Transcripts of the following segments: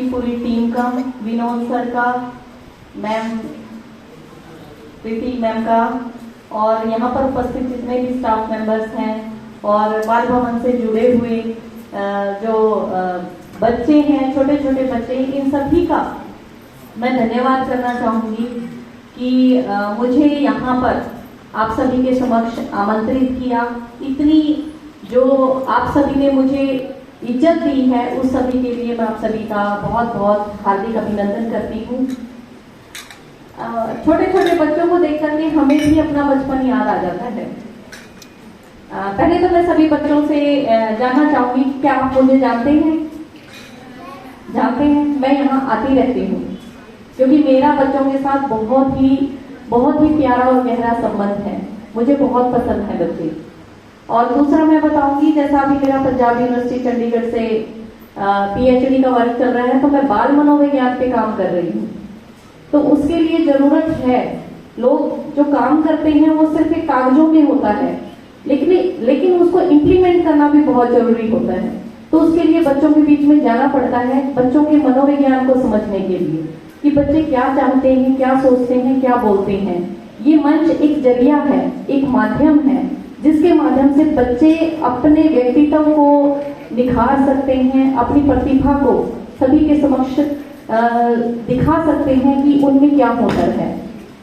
की पूरी टीम का, विनोद सर का, मैम प्रीति मैम का, और यहाँ पर उपस्थित जितने भी स्टाफ मेंबर्स हैं और बाल भवन से जुड़े हुए जो बच्चे हैं, छोटे छोटे बच्चे, इन सभी का मैं धन्यवाद करना चाहूँगी कि मुझे यहाँ पर आप सभी के समक्ष आमंत्रित किया। इतनी जो आप सभी ने मुझे इज्जत दी है, उस सभी के लिए मैं आप सभी का बहुत बहुत हार्दिक अभिनंदन करती हूँ। छोटे छोटे बच्चों को देख करके हमें भी अपना बचपन याद आ जाता है। पहले तो मैं सभी बच्चों से जानना चाहूंगी, क्या आप मुझे जानते हैं? जानते हैं, मैं यहाँ आती रहती हूँ क्योंकि मेरा बच्चों के साथ बहुत ही प्यारा और गहरा संबंध है। मुझे बहुत पसंद है बच्चे। और दूसरा मैं बताऊंगी, जैसा अभी मेरा पंजाब यूनिवर्सिटी चंडीगढ़ से PhD का वर्क चल रहा है, तो मैं बाल मनोविज्ञान पे काम कर रही हूँ। तो उसके लिए जरूरत है, लोग जो काम करते हैं वो सिर्फ एक कागजों में होता है, लेकिन उसको इम्प्लीमेंट करना भी बहुत जरूरी होता है। तो उसके लिए बच्चों के बीच में जाना पड़ता है, बच्चों के मनोविज्ञान को समझने के लिए कि बच्चे क्या चाहते हैं, क्या सोचते हैं, क्या बोलते हैं। ये मंच एक जरिया है, एक माध्यम है, जिसके माध्यम से बच्चे अपने व्यक्तित्व को निखार सकते हैं, अपनी प्रतिभा को सभी के समक्ष दिखा सकते हैं कि उनमें क्या हुनर है।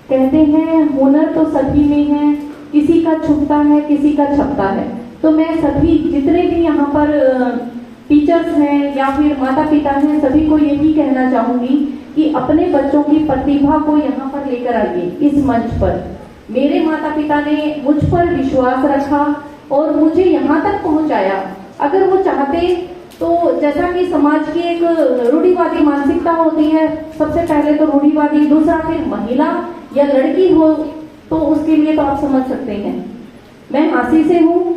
कहते हैं हुनर तो सभी में है, किसी का छुपता है, किसी का छपता है। तो मैं सभी जितने भी यहाँ पर टीचर्स हैं या फिर माता पिता हैं, सभी को यही कहना चाहूंगी कि अपने बच्चों की प्रतिभा को यहाँ पर लेकर आइए इस मंच पर। मेरे माता पिता ने मुझ पर विश्वास रखा और मुझे यहाँ तक पहुँचाया। अगर वो चाहते तो, जैसा कि समाज की एक रूढ़िवादी मानसिकता होती है, सबसे पहले तो रूढ़िवादी, दूसरा फिर महिला या लड़की हो, तो उसके लिए तो आप समझ सकते हैं। मैं हांसी से हूँ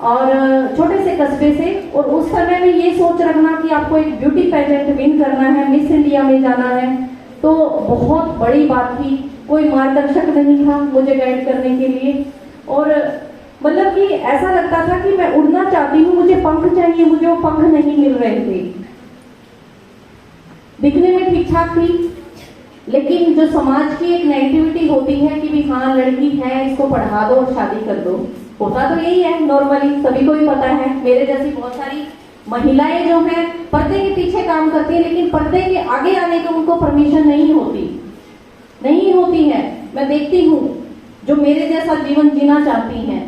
और छोटे से कस्बे से, और उस समय में ये सोच रखना कि आपको एक ब्यूटी पेजेंट विन करना है, मिस इंडिया में जाना है, तो बहुत बड़ी बात थी। कोई मार्गदर्शक नहीं था मुझे गाइड करने के लिए, और मतलब कि ऐसा लगता था कि मैं उड़ना चाहती हूँ, मुझे पंख चाहिए, मुझे वो पंख नहीं मिल रहे थे। दिखने में ठीक ठाक थी, लेकिन जो समाज की एक नेगेटिविटी होती है कि भी हाँ लड़की है, इसको पढ़ा दो और शादी कर दो, होता तो यही है नॉर्मली, सभी को ही पता है। मेरे जैसी बहुत सारी महिलाएं जो हैं पर्दे के पीछे काम करती है, लेकिन पर्दे के आगे आने को उनको परमिशन नहीं होती है। मैं देखती हूँ जो मेरे जैसा जीवन जीना चाहती हैं,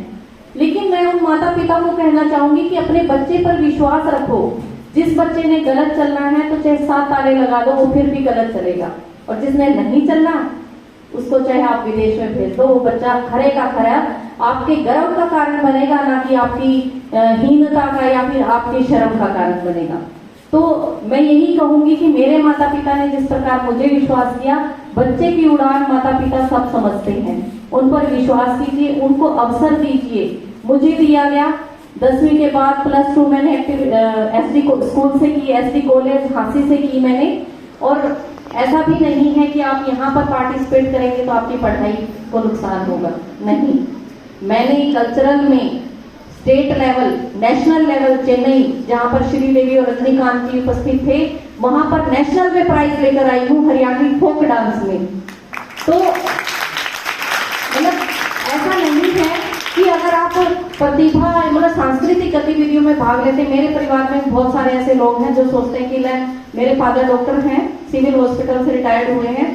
लेकिन मैं उन माता पिता को कहना चाहूंगी कि अपने बच्चे पर विश्वास रखो। जिस बच्चे ने गलत चलना है तो चाहे 7 ताले लगा दो, वो फिर भी गलत चलेगा, और जिसने नहीं चलना उसको चाहे आप विदेश में भेज दो, वो बच्चा खरे का खरा आपके गर्व का कारण बनेगा, ना कि आपकी हीनता का या फिर आपकी शर्म का कारण बनेगा। तो मैं यही कहूंगी कि मेरे माता पिता ने जिस प्रकार मुझे विश्वास किया, बच्चे की उड़ान माता पिता सब समझते हैं, उन पर विश्वास कीजिए, उनको अवसर दीजिए। मुझे दिया गया 10वीं के बाद +2 मैंने SD स्कूल से की, SD कॉलेज हांसी से की मैंने। और ऐसा भी नहीं है कि आप यहाँ पर पार्टिसिपेट करेंगे तो आपकी पढ़ाई को नुकसान होगा, नहीं। मैंने कल्चरल में state level, national level, Chennai, जहाँ पर श्रीदेवी और रजनीकांत जी उपस्थित थे, वहां पर नेशनल में प्राइज लेकर आई हूँ हरियाणवी फोक डांस में। तो मतलब ऐसा नहीं है कि अगर आप प्रतिभा मतलब सांस्कृतिक गतिविधियों में भाग लेते। मेरे परिवार में बहुत सारे ऐसे लोग हैं जो सोचते हैं कि मेरे फादर डॉक्टर हैं, सिविल हॉस्पिटल से रिटायर्ड हुए हैं,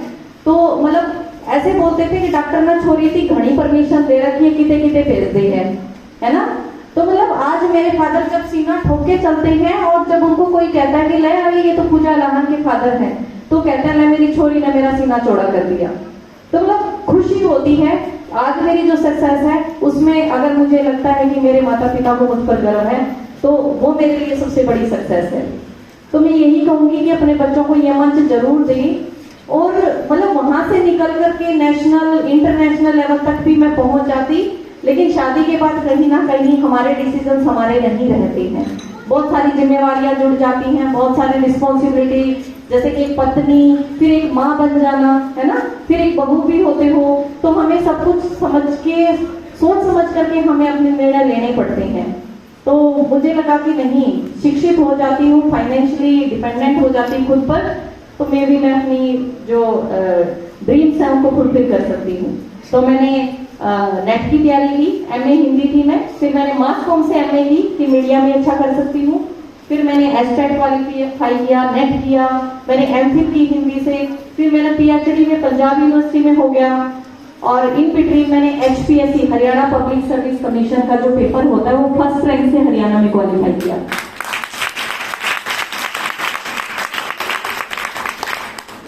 तो मतलब ऐसे बोलते थे कि डॉक्टर ने छोरी थी घनी परमिशन दे रखी है, किते किते भेज दे है ना। तो मतलब आज मेरे फादर जब सीना ठोक के चलते हैं, और जब उनको कोई कहता है कि ले अभी ये तो पूजा लाहन के फादर हैं, तो कहते हैं मेरी छोरी ने मेरा सीना चौड़ा कर दिया। तो मतलब खुशी होती है। आज मेरी जो सक्सेस है उसमें अगर मुझे लगता है कि मेरे माता पिता को मुझ पर गर्व है, तो वो मेरे लिए सबसे बड़ी सक्सेस है। तो मैं यही कहूंगी कि अपने बच्चों को यह मंच जरूर दें, और मतलब वहां से निकल करके नेशनल इंटरनेशनल लेवल तक भी मैं पहुंच जाती, लेकिन शादी के बाद कहीं ना कहीं हमारे डिसीजन हमारे नहीं रहते हैं, बहुत सारी जिम्मेवारियां जुड़ जाती हैं, बहुत सारी रिस्पॉन्सिबिलिटी, जैसे कि एक पत्नी, फिर एक माँ बन जाना, है ना, फिर एक बहू भी होते हो, तो हमें सब कुछ समझ के, सोच समझ करके हमें अपने निर्णय लेने पड़ते हैं। तो मुझे लगा कि नहीं, शिक्षित हो जाती हूँ, फाइनेंशियली डिपेंडेंट हो जाती हूँ खुद पर, तो मैं अपनी जो ड्रीम्स हैं उनको फुलफिल कर सकती हूँ। तो मैंने नेट की तैयारी की, एमए हिंदी थी मैं, फिर मैंने मास कॉम से एमए की कि मीडिया में अच्छा कर सकती हूँ। फिर मैंने एस्टेट क्वालिफाई किया, नेट किया, मैंने एमफिल की हिंदी से, फिर मैंने पीएचडी में पंजाब यूनिवर्सिटी में हो गया, और इन बिटवीन मैंने HPSC Haryana public service commission का जो पेपर होता है वो फर्स्ट रैंक से हरियाणा में क्वालिफाई किया।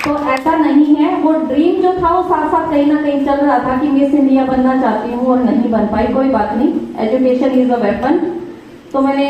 तो ऐसा नहीं है, वो ड्रीम जो था वो साथ साथ कहीं ना कहीं चल रहा था कि मिस इंडिया बनना चाहती हूँ और नहीं बन पाई, कोई बात नहीं, एजुकेशन इज अ वेपन। तो मैंने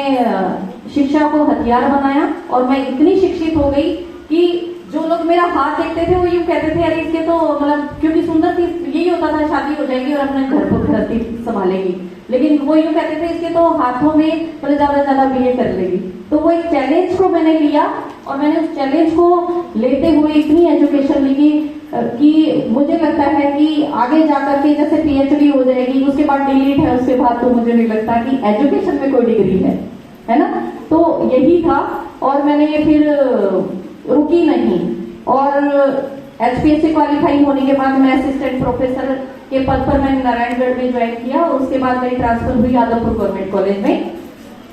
शिक्षा को हथियार बनाया और मैं इतनी शिक्षित हो गई कि जो लोग मेरा हाथ देखते थे वो यूं कहते थे, अरे इसके तो मतलब, क्योंकि सुंदर थी, यही होता था शादी हो जाएगी और अपने घर को गृहस्थी संभालेगी, लेकिन वो यूं कहते थे इसके तो हाथों में मतलब ज्यादा बीए कर लेगी। तो वो एक चैलेंज को मैंने लिया और मैंने उस चैलेंज को लेते हुए इतनी एजुकेशन ली कि मुझे लगता है कि आगे जाकर के जैसे पीएचडी हो जाएगी, उसके बाद डीलिट है, उसके बाद तो मुझे नहीं लगता कि एजुकेशन में कोई डिग्री है ना। तो यही था, और मैंने ये फिर रुकी नहीं, और एचपीएससी क्वालिफाई होने के बाद मैं असिस्टेंट प्रोफेसर के पद पर मैंने नारायणगढ़ में ज्वाइन किया। उसके बाद मेरी ट्रांसफर हुई आदमपुर गवर्नमेंट कॉलेज में,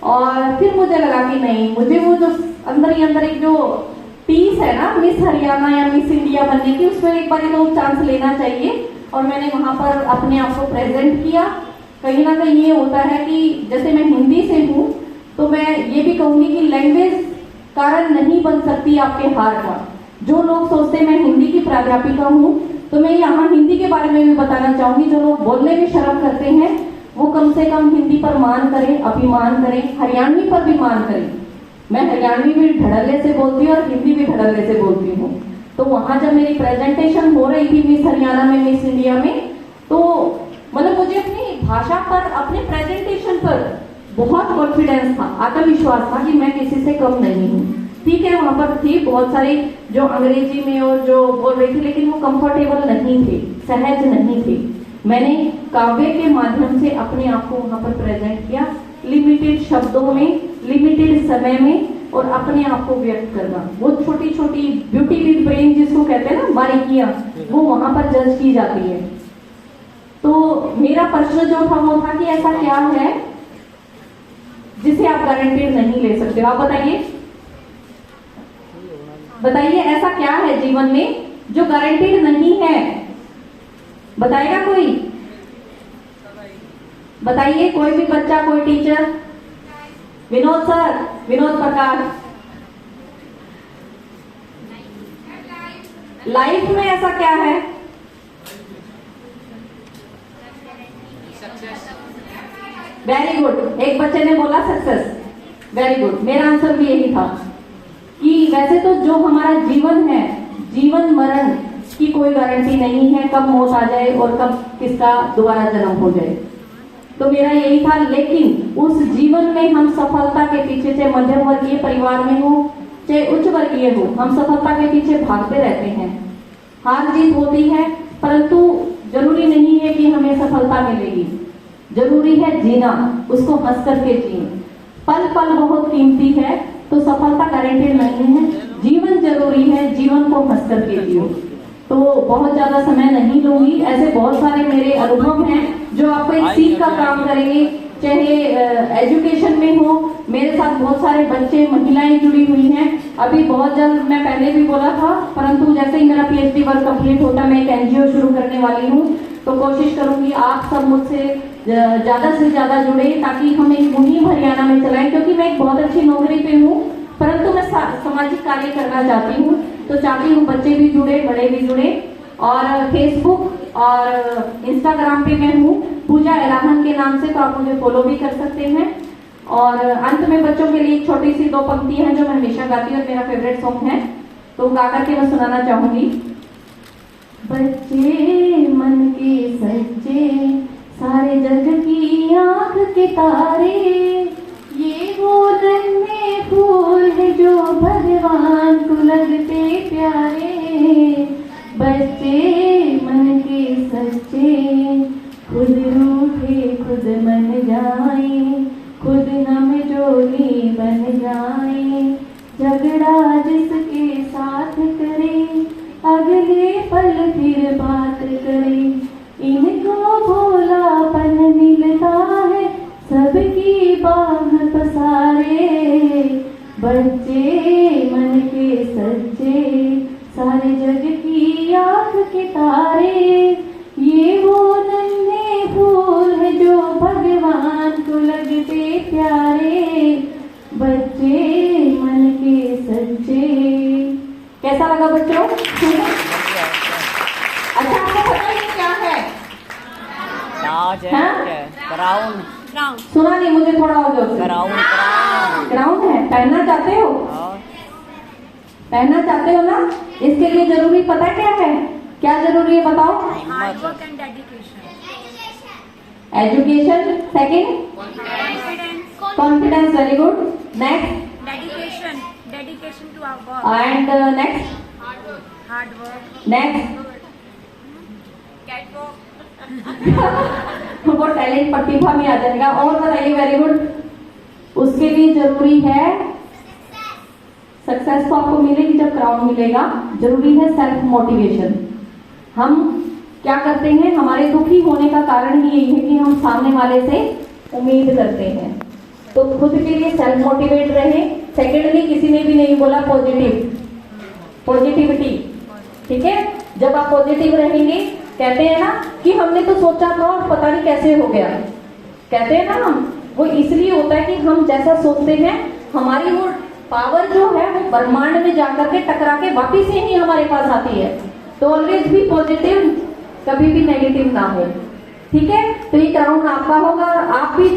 और फिर मुझे लगा कि नहीं, मुझे वो जो अंदर ही अंदर एक जो पीस है ना मिस हरियाणा या मिस इंडिया बनने की, उसमें एक बार तो चांस लेना चाहिए, और मैंने वहां पर अपने आप को प्रेजेंट किया। कहीं ना कहीं ये होता है कि जैसे मैं हिंदी से हूँ, तो मैं ये भी कहूंगी कि लैंग्वेज कारण नहीं बन सकती आपके हार का। जो लोग सोचते मैं हिंदी की प्राध्यापिका हूँ, तो मैं यहाँ हिंदी के बारे में भी बताना चाहूंगी। जो लोग बोलने में शर्म करते हैं वो कम से कम हिंदी पर मान करें, अभिमान करें, हरियाणवी पर भी मान करें। मैं हरियाणवी भी धड़ल्ले से बोलती हूँ और हिंदी भी धड़ल्ले से बोलती हूँ। तो वहां जब मेरी प्रेजेंटेशन हो रही थी मिस हरियाणा में, मिस इंडिया में, तो मतलब मुझे अपनी भाषा पर, अपने प्रेजेंटेशन पर बहुत कॉन्फिडेंस था, आत्मविश्वास था कि मैं किसी से कम नहीं हूँ। ठीक है, वहां पर थी बहुत सारी जो अंग्रेजी में और जो बोल रही थी, लेकिन वो कंफर्टेबल नहीं थे, सहज नहीं थे। मैंने काव्य के माध्यम से अपने आप को वहां पर प्रेजेंट किया, लिमिटेड शब्दों में, लिमिटेड समय में, और अपने आप को व्यक्त करना। वो छोटी छोटी ब्यूटी विद ब्रेन जिसको कहते हैं ना, बारीकियां, वो वहां पर जज की जाती है। तो मेरा प्रश्न जो था वो था कि ऐसा क्या है जिसे आप गारंटेड नहीं ले सकते? आप बताइए ऐसा क्या है जीवन में जो गारंटेड नहीं है? बताएगा कोई? बताइए, कोई भी बच्चा, कोई टीचर। विनोद सर, विनोद प्रकाश। लाइफ में ऐसा क्या है? वेरी गुड, एक बच्चे ने बोला सक्सेस, वेरी गुड। मेरा आंसर भी यही था कि वैसे तो जो हमारा जीवन है, जीवन मरण की कोई गारंटी नहीं है, कब मौत आ जाए और कब किसका दोबारा जन्म हो जाए। तो मेरा यही था, लेकिन उस जीवन में हम सफलता के पीछे, चाहे मध्यम वर्गीय परिवार में हो चाहे उच्च वर्गीय हो, हम सफलता के पीछे भागते रहते हैं। हार जीत होती है, परंतु जरूरी नहीं है कि हमें सफलता मिलेगी। जरूरी है जीना, उसको हंस करके जिए। पल पल बहुत कीमती है, तो सफलता गारंटेड नहीं है। जीवन जरूरी है, जीवन को हंस करके जियो। तो बहुत ज्यादा समय नहीं लूंगी, ऐसे बहुत सारे मेरे अनुभव हैं जो आपको एक सीख का काम करेंगे, चाहे एजुकेशन में हो। मेरे साथ बहुत सारे बच्चे, महिलाएं जुड़ी हुई हैं। अभी बहुत जल्द, मैं पहले भी बोला था, परंतु जैसे ही मेरा पीएचडी वर्क कंप्लीट होता, मैं एक एनजीओ शुरू करने वाली हूँ। तो कोशिश करूंगी आप सब मुझसे ज्यादा से ज्यादा जुड़े, ताकि हम एक मुहिम हरियाणा में चलाएं। क्योंकि मैं एक बहुत अच्छी नौकरी पे हूँ, परंतु मैं सामाजिक कार्य करना चाहती हूँ। तो चाहती हूँ बच्चे भी जुड़े, बड़े भी जुड़े। और फेसबुक और इंस्टाग्राम पे मैं हूँ पूजा एलाहन के नाम से, तो आप मुझे फॉलो भी कर सकते हैं। और अंत में बच्चों के लिए एक छोटी सी 2 पंक्तियां हैं जो मैं हमेशा गाती हूँ और मेरा फेवरेट सॉन्ग है, तो गा करके मैं सुनाना चाहूंगी। बच्चे मन के सच्चे, सारे जग की आंख के तारे, ये वो नन्हे फूल है जो भगवान को लगते प्यारे। बच्चे मन के सच्चे, खुद रूठे खुद मन जाए, खुद न फिर बात करें, इनको भोलापन मिलता है, सबकी बाह पसारे, बच्चे मन के सच्चे, सारे जग की आँख के तारे, ये वो नन्हे फूल है जो भगवान को लगते प्यारे, बच्चे मन के सच्चे। कैसा लगा बच्चों? अच्छा, आपको पता है क्या है? ताज है, हाँ? क्राउन। सुना नहीं मुझे, थोड़ा हो जाओ। क्राउन क्राउन है, पहनना चाहते हो? पहनना चाहते हो ना? इसके लिए जरूरी पता है क्या है? क्या जरूरी है बताओ? Hard work and dedication, education, second confidence, confidence, very good. Next dedication, dedication to our work, and next, hard work, next catwalk, वो टैलेंट प्रतिभा में आ जाएगा। और बताइए, वेरी गुड। उसके लिए जरूरी है सक्सेस तो आपको मिलेगी जब क्राउन मिलेगा, जरूरी है सेल्फ मोटिवेशन। हम क्या करते हैं, हमारे दुखी होने का कारण ही यही है कि हम सामने वाले से उम्मीद करते हैं। तो खुद के लिए सेल्फ मोटिवेट रहे। सेकेंडली, किसी ने भी नहीं बोला पॉजिटिविटी, ठीक है? जब आप पॉजिटिव रहेंगे, कहते हैं ना कि हमने तो सोचा था और पता नहीं कैसे हो गया, कहते हैं ना हम, वो इसलिए होता है कि हम जैसा सोचते हैं, हमारी वो पावर जो है वो ब्रह्मांड में जाकर के टकरा के वापिस ही हमारे पास आती है। तो ऑलवेज भी पॉजिटिव, कभी भी नेगेटिव ना हो, ठीक है? तो ये क्राउन आपका होगा और आप भी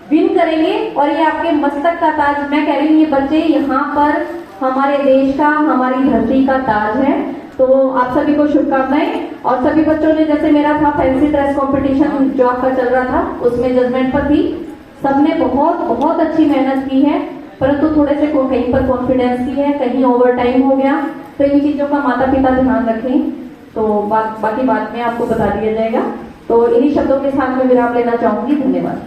विन करेंगे और ये आपके मस्तक का ताज। मैं कह रही हूँ, ये बच्चे यहाँ पर हमारे देश का, हमारी धरती का ताज है। तो आप सभी को शुभकामनाएं। और सभी बच्चों ने, जैसे मेरा था फैंसी ड्रेस कंपटीशन जो आपका चल रहा था, उसमें जजमेंट पर थी, सबने बहुत बहुत अच्छी मेहनत की है, परंतु थोड़े से कहीं पर कॉन्फिडेंस की है, कहीं ओवर टाइम हो गया। तो इन चीजों का माता पिता ध्यान रखें। तो बाकी बात में आपको बता दिया जाएगा। तो इन्हीं शब्दों के साथ मैं विराम लेना चाहूंगी। धन्यवाद।